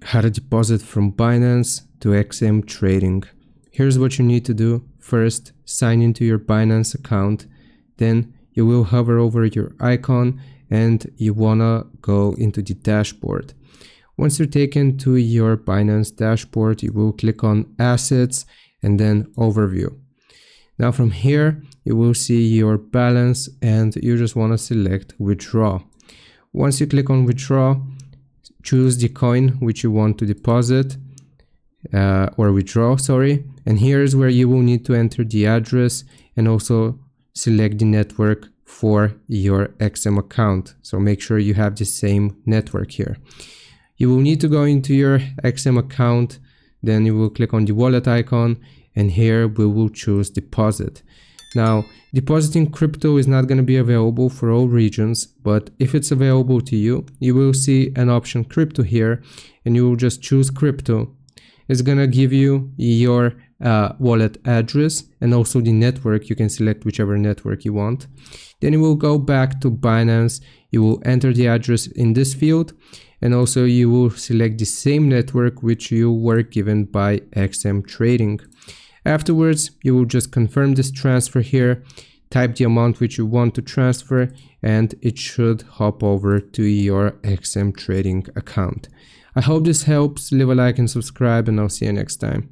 How to deposit from Binance to XM trading. Here's what you need to do. First, sign into your Binance account. Then you will hover over your icon and you wanna go into the dashboard. Once you're taken to your Binance dashboard, you will click on Assets and then Overview. Now from here, you will see your balance and you just want to select Withdraw. Once you click on Withdraw, choose the coin which you want to deposit or withdraw, and here is where you will need to enter the address and also select the network for your XM account. So make sure you have the same network here. You will need to go into your XM account, then you will click on the wallet icon, and here we will choose deposit. Now, depositing crypto is not going to be available for all regions, but if it's available to you, you will see an option crypto here, and you will just choose crypto. It's going to give you your wallet address and also the network. You can select whichever network you want. Then you will go back to Binance. You will enter the address in this field, and also you will select the same network which you were given by XM Trading. Afterwards, you will just confirm this transfer here, type the amount which you want to transfer, and it should hop over to your XM Trading account. I hope this helps. Leave a like and subscribe, and I'll see you next time.